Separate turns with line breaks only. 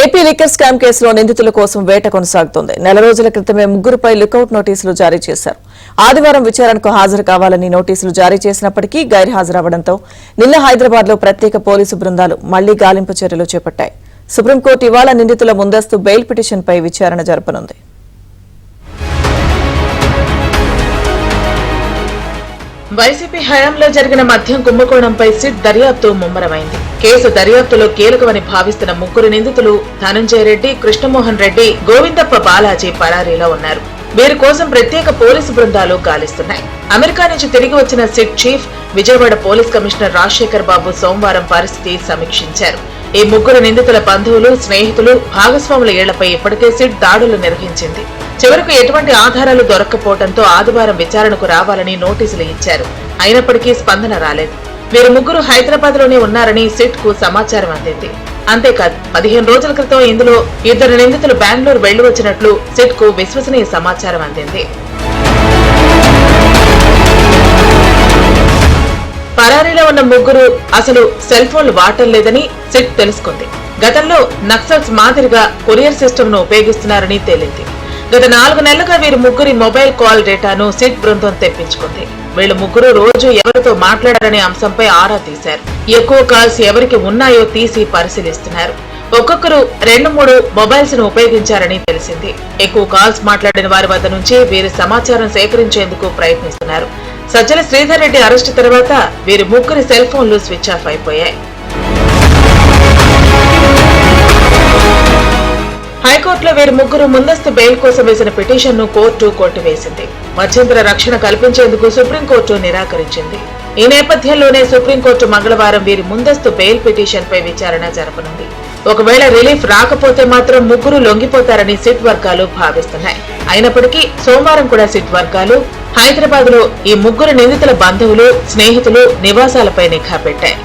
AP liquor scam కేసులో నిందితుల కోసం వేట కొనసాగుతోంది. నెల రోజుల క్రితమే ముగ్గురుపై లుకౌట్ నోటీసులు జారీ చేశారు. ఆదివారం విచారణకు హాజరు కావాలని నోటీసులు జారీ చేసినప్పటికీ గైర్హాజరవడంతో నిన్న హైదరాబాద్ లో ప్రత్యేక పోలీసు బృందాలు మళ్లీ గాలింపు చర్యలు చేపట్టాయి. సుప్రీంకోర్టు ఇవాళ నిందితుల ముందస్తు బెయిల్ పిటిషన్పై విచారణ జరపనుంది.
వైసీపీ హయాంలో జరిగిన మద్యం కుంభకోణంపై సిట్ దర్యాప్తు ముమ్మరమైంది. కేసు దర్యాప్తులో కీలకమని భావిస్తున్న ముగ్గురు నిందితులు ధనంజయ రెడ్డి, కృష్ణమోహన్ రెడ్డి, గోవిందప్ప బాలాజీ పరారీలో ఉన్నారు. వీరి కోసం ప్రత్యేక పోలీసు బృందాలు గాలిస్తున్నాయి. అమెరికా నుంచి తిరిగి వచ్చిన SIT chief Vijayawada police commissioner Rajasekhar Babu సోమవారం పరిస్థితి సమీక్షించారు. ఈ ముగ్గురు నిందితుల బంధువులు, స్నేహితులు, భాగస్వాముల ఇళ్లపై ఇప్పటికే సిట్ దాడులు నిర్వహించింది. చివరకు ఎటువంటి ఆధారాలు దొరక్కపోవడంతో ఆదివారం విచారణకు రావాలని నోటీసులు ఇచ్చారు. అయినప్పటికీ స్పందన రాలేదు. వీరు ముగ్గురు హైదరాబాద్ లోనే ఉన్నారని సిట్ కు సమాచారం అందింది. అంతేకాదు 15 రోజుల క్రితం ఇందులో 2 నిందితులు బెంగళూరు వెళ్లి వచ్చినట్లు సిట్ కు విశ్వసనీయ సమాచారం అందింది. పరారీలో ఉన్న ముగ్గురు అసలు సెల్ ఫోన్లు వాడటం లేదని సిట్ తెలుసుకుంది. గతంలో నక్సల్స్ మాదిరిగా కొరియర్ సిస్టమ్ ను ఉపయోగిస్తున్నారని తేలింది. గత 4 నెలలుగా వీరు ముగ్గురి మొబైల్ కాల్ డేటాను సిట్ బృందం తెప్పించుకుంది. వీళ్ళు ముగ్గురు రోజు ఎవరితో మాట్లాడారనే అంశంపై ఆరా తీశారు. ఎక్కువ కాల్స్ ఎవరికి ఉన్నాయో తీసి పరిశీలిస్తున్నారు. ఒక్కొక్కరు 2-3 మొబైల్స్ ను ఉపయోగించారని తెలిసింది. ఎక్కువ కాల్స్ మాట్లాడిన వారి వద్ద నుంచి వీరి సమాచారం సేకరించేందుకు ప్రయత్నిస్తున్నారు. సజ్జల శ్రీధర్ రెడ్డి అరెస్టు తర్వాత వీరి ముగ్గురి సెల్ ఫోన్లు స్విచ్ ఆఫ్ అయిపోయాయి. హైకోర్టులో వీరి ముగ్గురు ముందస్తు బెయిల్ కోసం వేసిన పిటిషన్ ను కోర్టు కొట్టివేసింది. మధ్యంతర రక్షణ కల్పించేందుకు సుప్రీంకోర్టు నిరాకరించింది. ఈ నేపథ్యంలోనే సుప్రీంకోర్టు మంగళవారం వీరి ముందస్తు బెయిల్ పిటిషన్ పై విచారణ జరపనుంది. ఒకవేళ రిలీఫ్ రాకపోతే మాత్రం ముగ్గురు లొంగిపోతారని సిట్ వర్గాలు భావిస్తున్నాయి. అయినప్పటికీ సోమవారం కూడా సిట్ వర్గాలు హైదరాబాద్ లో ఈ ముగ్గురు నిందితుల బంధువులు, స్నేహితులు నివాసాలపై నిఘా పెట్టాయి.